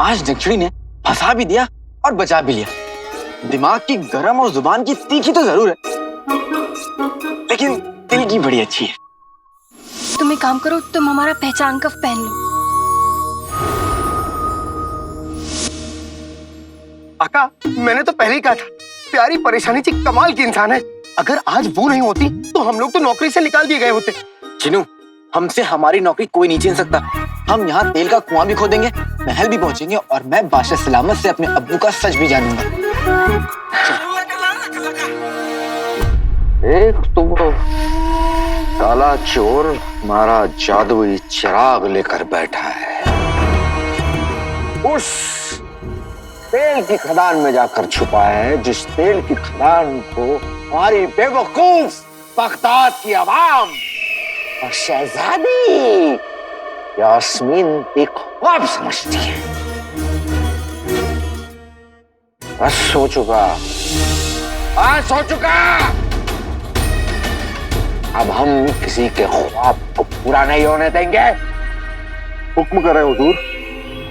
आज नक्शड़ी ने फंसा भी दिया और बचा भी लिया। दिमाग की गरम और जुबान की तीखी तो जरूर है, लेकिन दिल की बड़ी अच्छी है। तुम एक काम करो, तुम हमारा पहचान कफ पहन लो। आका, मैंने तो पहले ही कहा था, प्यारी परेशानी जी कमाल की इंसान है। अगर आज वो नहीं होती तो हम लोग तो नौकरी से निकाल दिए गए होते। चिनू, हमसे हमारी नौकरी कोई नहीं छीन सकता। हम यहाँ तेल का कुआं भी खोदेंगे, महल भी पहुंचेंगे और मैं बादशाह सलामत से अपने अब्बू का सच भी जानूंगा। एक तो वो काला चोर हमारा जादुई चिराग लेकर बैठा है, उस तेल की खदान में जाकर छुपा है जिस तेल की खदान को हमारी बेवकूफ बगदाद की आवाम और शहजादी यास्मीन एक ख्वाब समझती है। बस हो चुका, आज हो चुका। अब हम किसी के ख्वाब को पूरा नहीं होने देंगे। हुक्म करें हुजूर,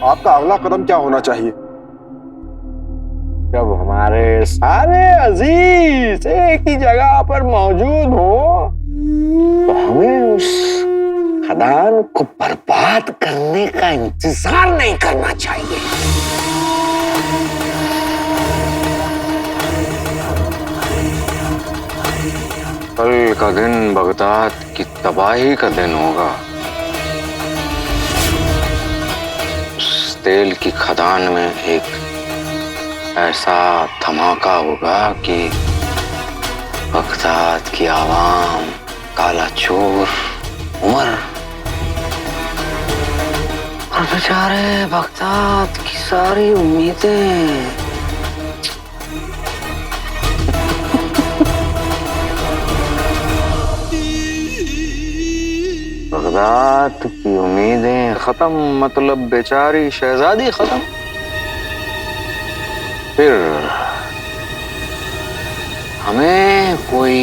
आपका अगला कदम क्या होना चाहिए? जब हमारे सारे अजीज एक ही जगह पर मौजूद हो तो हमें उस खदान को बर्बाद करने का इंतजार नहीं करना चाहिए। कल का दिन बगदाद की तबाही का दिन होगा। उस तेल की खदान में एक ऐसा धमाका होगा कि बगदाद की आवाम, काला चोर, उमर और बेचारे बगदाद की सारी उम्मीदें बगदाद की उम्मीदें खत्म, मतलब बेचारी शहजादी खत्म। फिर हमें कोई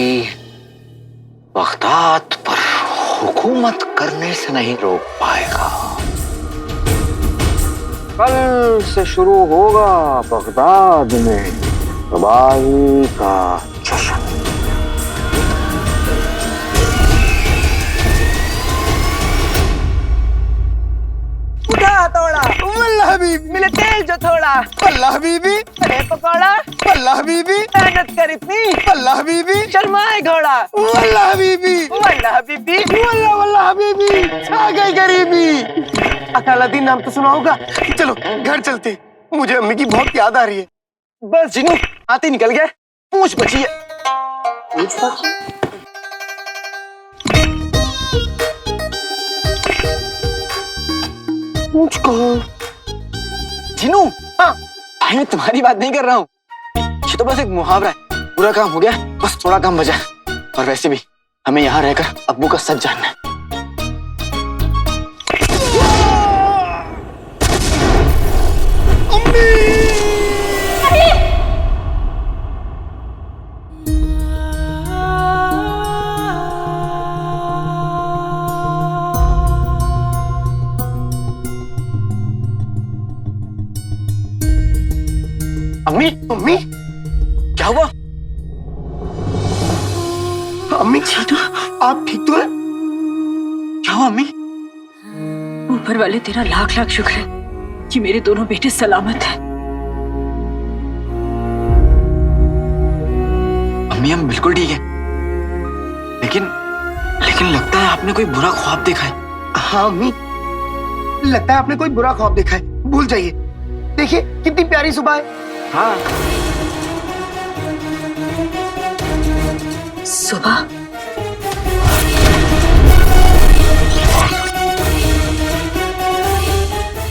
बगदाद पर हुकूमत करने से नहीं रोक पाएगा। कल से शुरू होगा बगदाद में तबाही का जश्न। थोड़ा वल्लाह हबीबी, मिले तेल जो थोड़ा वल्लाह हबीबी, अरे पकौड़ा वल्लाह हबीबी, मेहनत कर इतनी वल्लाह हबीबी, शर्माए घोड़ा वल्लाह हबीबी, वल्लाह हबीबी, वल्लाह वल्लाह हबीबी, छा गई गरीबी। अकालादीन नाम तो सुना होगा। चलो घर चलते, मुझे अम्मी की बहुत याद आ रही है। बस जिनू, आते निकल गए, पूछ बची है। पूछ कहो। जिनू, हाँ भाई, मैं तुम्हारी बात नहीं कर रहा हूँ। ये तो बस एक मुहावरा है। पूरा काम हो गया, बस थोड़ा काम बचा। और वैसे भी हमें यहाँ रहकर अब्बू का सच जानना है। अम्मी, अम्मी क्या हुआ? अम्मी जीनू, आप ठीक तो हैं? क्या हुआ अम्मी? ऊपर वाले तेरा लाख लाख शुक्र है कि मेरे दोनों बेटे सलामत हैं। अम्मी, हम बिल्कुल ठीक है, लेकिन लगता है आपने कोई बुरा ख्वाब देखा है। हाँ अम्मी, लगता है आपने कोई बुरा ख्वाब देखा है। भूल जाइए, देखिए कितनी प्यारी सुबह है। हाँ, सुबह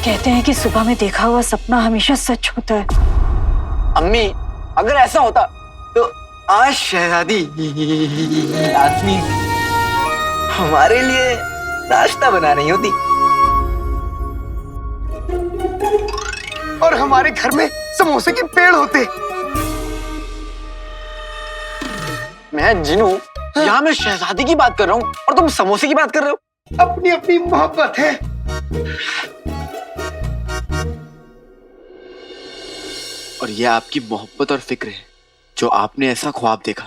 कहते हैं कि सुबह में देखा हुआ सपना हमेशा सच होता है। अम्मी, अगर ऐसा होता तो आज शहजादी यास्मीन हमारे लिए नाश्ता बना रही होती और हमारे घर में समोसे के पेड़ होते। मैं जिनू, यहाँ मैं शहजादी की बात कर रहा हूँ और तुम समोसे की बात कर रहे हो। अपनी अपनी मोहब्बत है। और ये आपकी मोहब्बत और फिक्र है जो आपने ऐसा ख्वाब देखा।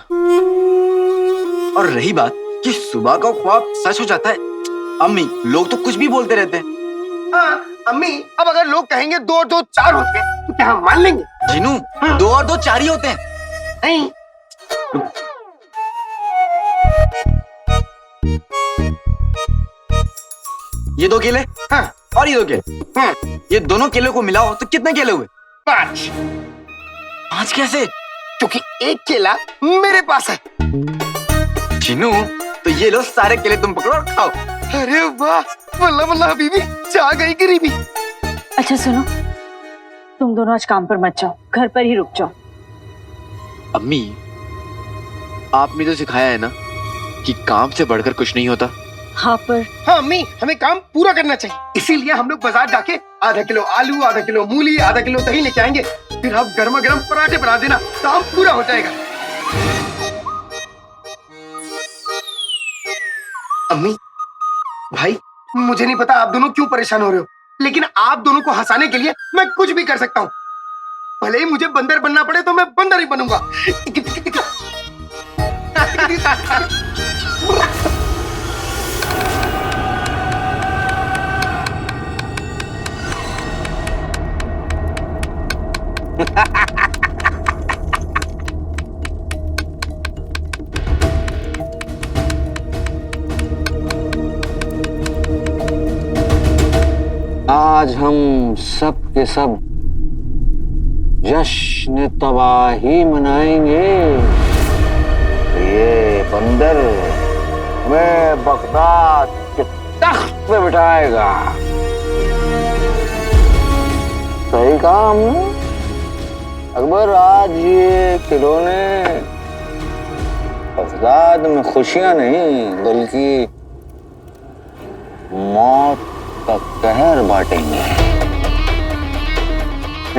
और रही बात कि सुबह का ख्वाब सच हो जाता है, अम्मी लोग तो कुछ भी बोलते रहते हैं। हाँ अम्मी, अब अगर लोग कहेंगे 2 और 2 4 होते हैं तो क्या हम मान लेंगे? जीनू, 2 और 2 4 ही होते हैं। नहीं। ये 2 केले, हाँ। और ये 2 केले, ये दोनों केले को मिलाओ तो कितने केले हुए? 5। 5 कैसे? क्योंकि एक केला मेरे पास है। जीनू, तो ये लो सारे केले तुम पकड़ो और खाओ। अरे वाह, वल्ला वल्ला हबीबी, जा गई गरीबी। अच्छा सुनो, तुम दोनों आज काम पर मत जाओ, घर पर ही रुक जाओ। अम्मी, आपने तो सिखाया है ना कि काम से बढ़कर कुछ नहीं होता। हाँ पर हाँ अम्मी, हमें काम पूरा करना चाहिए, इसीलिए हम लोग बाजार जाके आधा किलो आलू, आधा किलो मूली, आधा किलो दही लेके आएंगे। फिर आप गर्मा गर्म पराठे बना देना, काम पूरा हो जाएगा। अम्मी, भाई, मुझे नहीं पता आप दोनों क्यों परेशान हो रहे हो, लेकिन आप दोनों को हंसाने के लिए मैं कुछ भी कर सकता हूँ। भले ही मुझे बंदर बनना पड़े तो मैं बंदर ही बनूंगा। आज हम सब के सब जश्न तबाही मनाएंगे। ये बंदर हमें बगदाद के तख्त पे बिठाएगा। सही कहा हमने अकबर, आज ये खिलौने बगदाद में खुशियां नहीं बल्कि मौत का कहर बांटेंगे।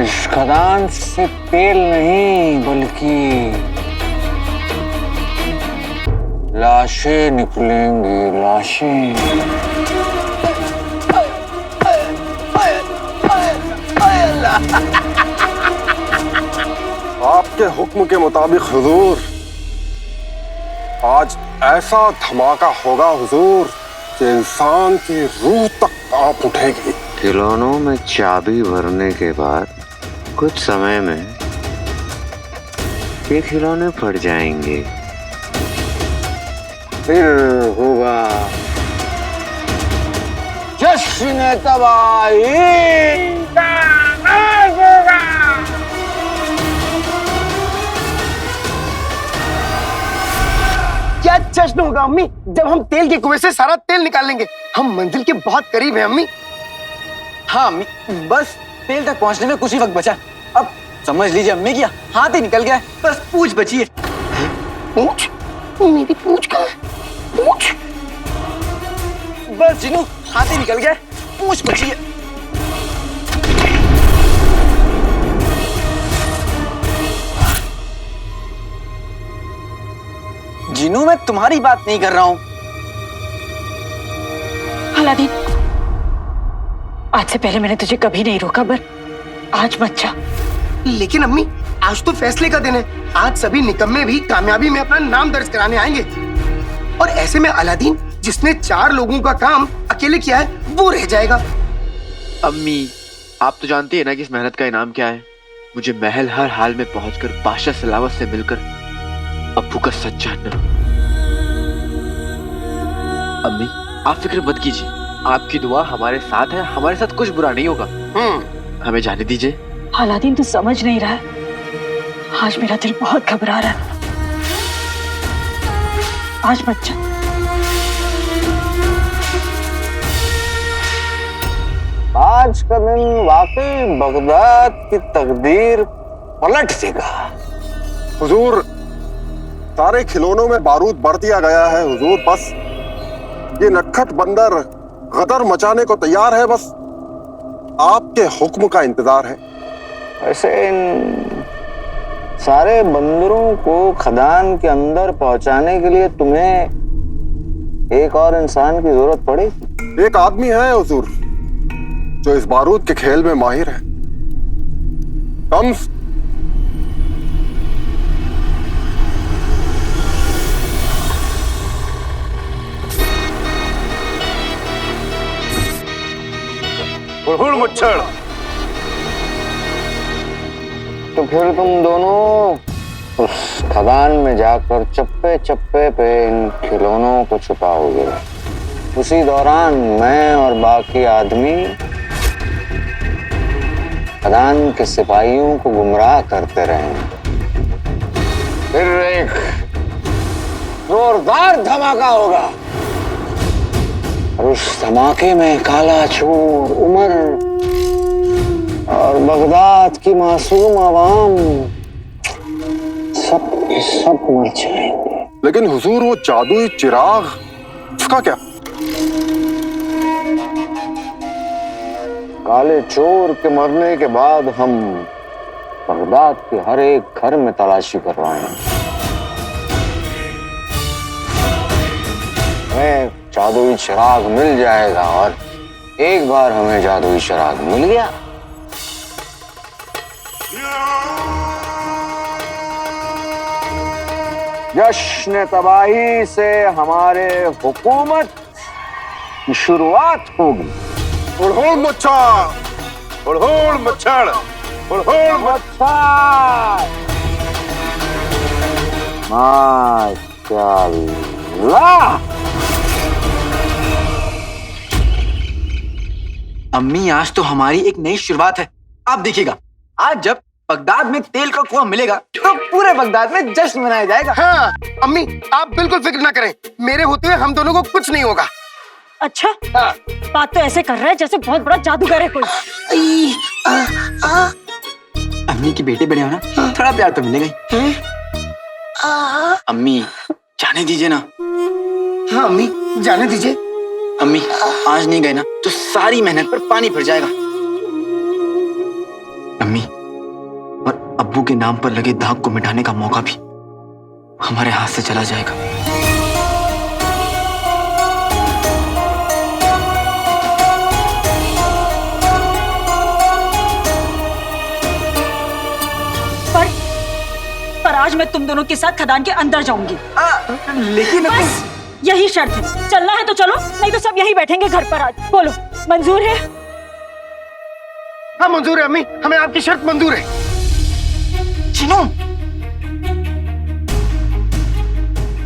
इस खदान से तेल नहीं बल्कि लाशें निकलेंगी, लाशें। आपके हुक्म के मुताबिक हुजूर, आज ऐसा धमाका होगा हुजूर कि इंसान की रूह तक कांप उठेगी। खिलौनों में चाबी भरने के बाद कुछ समय में ये खिलौने फट जाएंगे, फिर होगा जश्न तबाही का आगाज होगा। क्या जश्न होगा अम्मी, जब हम तेल के कुएं से सारा तेल निकाल लेंगे। हम मंजिल के बहुत करीब हैं अम्मी। हाँ अम्मी, बस तेल तक पहुंचने में कुछ ही वक्त बचा। अब समझ लीजिए अम्मी की हाथ ही निकल गया है, बस पूंछ बची है। पूंछ? मेरी पूंछ कहाँ है? पूंछ? बस जीनू, हाथ ही निकल गया है, पूंछ बची है। जीनू, मैं तुम्हारी बात नहीं कर रहा हूं। अलादीन, आज से पहले मैंने तुझे कभी नहीं रोका, पर आज मत जा। लेकिन अम्मी, आज तो फैसले का दिन है। आज सभी निकम्मे भी कामयाबी में अपना नाम दर्ज कराने आएंगे, और ऐसे में अलादीन, जिसने 4 लोगों का काम अकेले किया है, वो रह जाएगा। अम्मी, आप तो जानती है ना कि इस मेहनत का इनाम क्या है। मुझे महल हर हाल में पहुंचकर बादशाह सलावत से मिलकर अब्बू का सच जानना। अम्मी, आप फिक्र मत कीजिए, आपकी दुआ हमारे साथ है, हमारे साथ कुछ बुरा नहीं होगा। हमें जाने दीजिए। अलादीन, तू समझ नहीं रहा है, आज मेरा दिल बहुत घबरा रहा है। आज मत जा। आज का दिन वाकई बगदाद की तकदीर पलट देगा। हुजूर, सारे खिलौनों में बारूद भर दिया गया है हुजूर। बस ये नटखट बंदर गदर मचाने को तैयार है, बस आपके हुक्म का इंतजार है। वैसे इन सारे बंदरों को खदान के अंदर पहुंचाने के लिए तुम्हें एक और इंसान की जरूरत पड़ेगी। एक आदमी है हुजूर जो इस बारूद के खेल में माहिर है। कम्स, हुड़ मुच्छड़। तो फिर तुम दोनों उस खदान में जाकर चप्पे चप्पे पे इन खिलौनों को छुपाओगे। उसी दौरान मैं और बाकी आदमी खदान के सिपाहियों को गुमराह करते रहेंगे। फिर एक जोरदार धमाका होगा और उस धमाके में काला चोर, उमर और बगदाद की मासूम आवाम सब के सब मर जाएंगे। लेकिन हुजूर वो जादुई चिराग, उसका क्या? काले चोर के मरने के बाद हम बगदाद के हर एक घर में तलाशी करवाएंगे। हमें जादुई चिराग मिल जाएगा और एक बार हमें जादुई चिराग मिल गया, जश्न तबाही से हमारे हुकूमत की शुरुआत होगी। हुड़ मुच्छड़, हुड़ मुच्छड़, हुड़ मुच्छड़। माशाअल्लाह। अम्मी आज तो हमारी एक नई शुरुआत है। आप देखिएगा, आज जब बगदाद में तेल का कुआं मिलेगा तो पूरे बगदाद में जश्न मनाया जाएगा। हाँ अम्मी, आप बिल्कुल फिक्र ना करें, मेरे होते हुए हम दोनों को कुछ नहीं होगा। अच्छा, बात तो ऐसे कर रहा है जैसे बहुत बड़ा जादूगर है कोई। अम्मी के बेटे बड़े हो ना, थोड़ा प्यार तो मिलेगा ही। अम्मी जाने दीजिए ना। हाँ अम्मी, जाने दीजिए। अम्मी आज नहीं गए ना तो सारी मेहनत पर पानी फिर जाएगा। अम्मी और अब्बू के नाम पर लगे दाग को मिटाने का मौका भी हमारे हाथ से चला जाएगा। पर आज मैं तुम दोनों के साथ खदान के अंदर जाऊंगी। लेकिन बस यही शर्त है। चलना है तो चलो, नहीं तो सब यहीं बैठेंगे घर पर। आज बोलो, मंजूर है? हाँ मंजूर है अम्मी, हमें आपकी शर्त मंजूर है। चिनू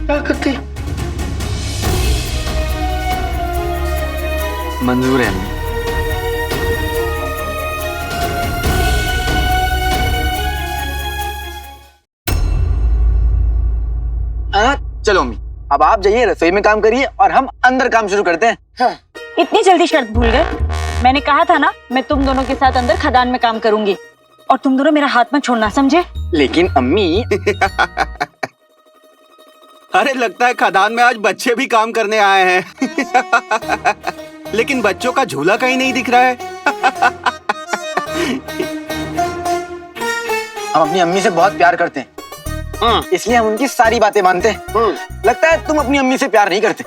क्या करते? मंजूर है अम्मी। चलो अम्मी, अब आप जाइए रसोई में काम करिए और हम अंदर काम शुरू करते हैं। हाँ। इतनी जल्दी शर्त भूल गए? मैंने कहा था ना, मैं तुम दोनों के साथ अंदर खदान में काम करूंगी और तुम दोनों मेरा हाथ मत छोड़ना, समझे? लेकिन अम्मी अरे लगता है खदान में आज बच्चे भी काम करने आए हैं। लेकिन बच्चों का झूला कहीं नहीं दिख रहा है। हम अपनी अम्मी से बहुत प्यार करते हैं, इसलिए हम उनकी सारी बातें मानते हैं। लगता है तुम अपनी अम्मी से प्यार नहीं करते,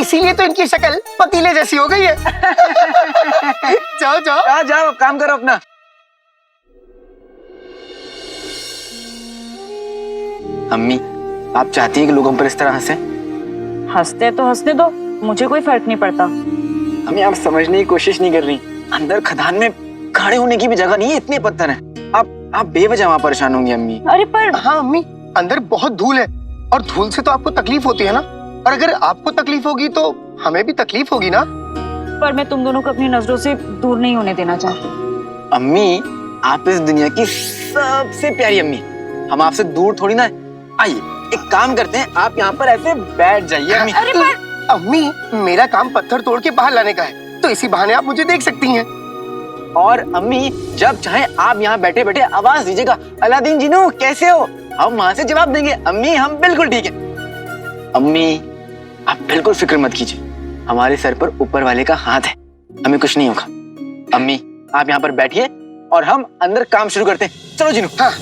इसीलिए तो इनकी शक्ल पतीले जैसी हो गई है। जाओ जाओ जाओ काम करो अपना। अम्मी आप चाहती है कि लोग हम पर इस तरह हंसे? हंसते तो हंसने दो, मुझे कोई फर्क नहीं पड़ता। अम्मी आप समझने की कोशिश नहीं कर रही। अंदर खदान में खड़े होने की भी जगह नहीं है, इतने पत्थर हैं। आप बेवजह वहां परेशान होंगी अम्मी। अरे पर हाँ अम्मी, अंदर बहुत धूल है और धूल से तो आपको तकलीफ होती है ना, और अगर आपको तकलीफ होगी तो हमें भी तकलीफ होगी ना। पर मैं तुम दोनों को अपनी नजरों से दूर नहीं होने देना चाहती। अम्मी आप इस दुनिया की सबसे प्यारी अम्मी, हम आपसे दूर थोड़ी ना है। आइए एक काम करते हैं, आप यहाँ पर ऐसे बैठ जाइए अम्मी। अरे पर अम्मी मेरा काम पत्थर तोड़ के बाहर लाने का है, तो इसी बहाने आप मुझे देख सकती हैं। और अम्मी जब चाहे आप यहाँ बैठे बैठे आवाज दीजिएगा, अलादीन जिनू कैसे हो, हम वहां से जवाब देंगे, अम्मी हम बिल्कुल ठीक है। अम्मी आप बिल्कुल फिक्र मत कीजिए, हमारे सर पर ऊपर वाले का हाथ है, हमें कुछ नहीं होगा। अम्मी आप यहाँ पर बैठिए और हम अंदर काम शुरू करते हैं। चलो जिनू। हाँ।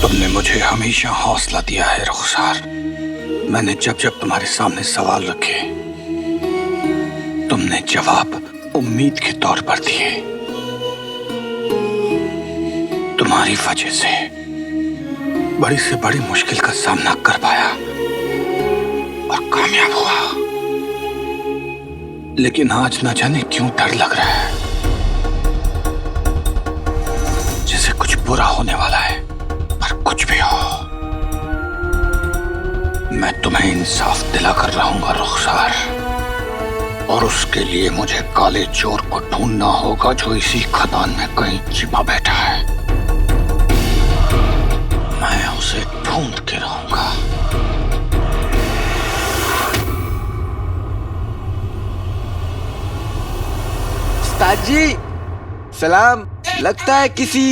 तुमने मुझे हमेशा हौसला दिया है रुखसार। मैंने जब जब तुम्हारे सामने सवाल रखे, तुमने जवाब उम्मीद के तौर पर दिए। तुम्हारे तुम्हारी वजह से बड़ी से बड़ी मुश्किल का सामना कर पाया और कामयाब हुआ। लेकिन आज न जाने क्यों डर लग रहा है, जैसे कुछ बुरा होने वाला है। पर कुछ भी हो, मैं तुम्हें इंसाफ दिलाकर रहूंगा रुखसार, और उसके लिए मुझे काले चोर को ढूंढना होगा जो इसी खदान में कहीं छिपा बैठा है। मैं उसे ढूंढ के रहूंगा। उस्ताद जी सलाम। लगता है किसी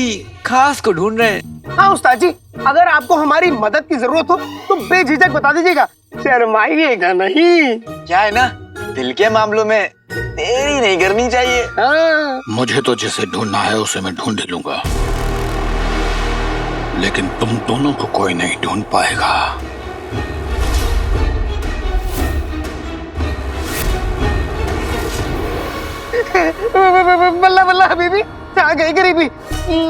खास को ढूंढ रहे हैं। हाँ उस्ताद जी, अगर आपको हमारी मदद की जरूरत हो तो बेझिझक बता दीजिएगा, शर्माइएगा नहीं। क्या है ना, दिल के मामलों में देरी नहीं करनी चाहिए। हाँ। मुझे तो जिसे ढूंढना है उसे मैं ढूंढ लूंगा, लेकिन तुम दोनों को कोई नहीं ढूंढ पाएगा। बल्ला बल्ला हबीबी, आ गई गरीबी।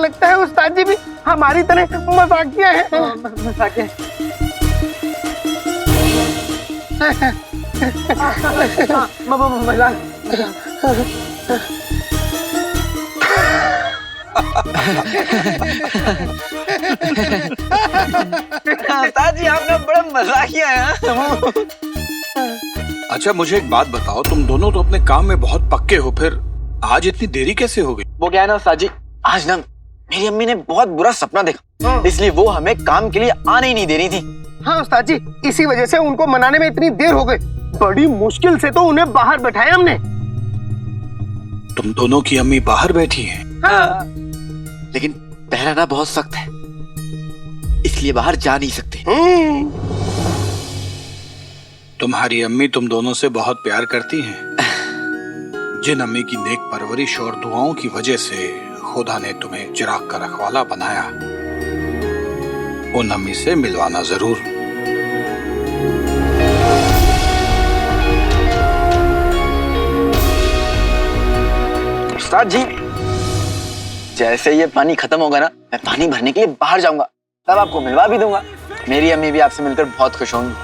लगता है उस्ताद जी भी हमारी तरह मजाकिया है। मजाकिया। मजाक। उस्ताद जी आपने बड़ा मजाकिया है। अच्छा मुझे एक बात बताओ, तुम दोनों तो अपने काम में बहुत पक्के हो, फिर आज इतनी देरी कैसे हो गई? वो क्या है ना उस्ताद जी, आज ना मेरी अम्मी ने बहुत बुरा सपना देखा, इसलिए वो हमें काम के लिए आने ही नहीं दे रही थी। हाँ उस्ताद जी, इसी वजह से उनको मनाने में इतनी देर हो गई। बड़ी मुश्किल से तो उन्हें बाहर बैठाया हमने। तुम दोनों की अम्मी बाहर बैठी हैं? हाँ। लेकिन पहरा ना बहुत सख्त है, इसलिए बाहर जा नहीं सकते। तुम्हारी अम्मी तुम दोनों से बहुत प्यार करती हैं। जिन अम्मी की नेक परवरिश और दुआओं की वजह से खुदा ने तुम्हें चिराग का रखवाला बनाया, उन अम्मी से मिलवाना जरूर। उस्ताद जी, जैसे ये पानी खत्म होगा ना, मैं पानी भरने के लिए बाहर जाऊंगा, तब आपको मिलवा भी दूंगा। मेरी अम्मी भी आपसे मिलकर बहुत खुश होंगी।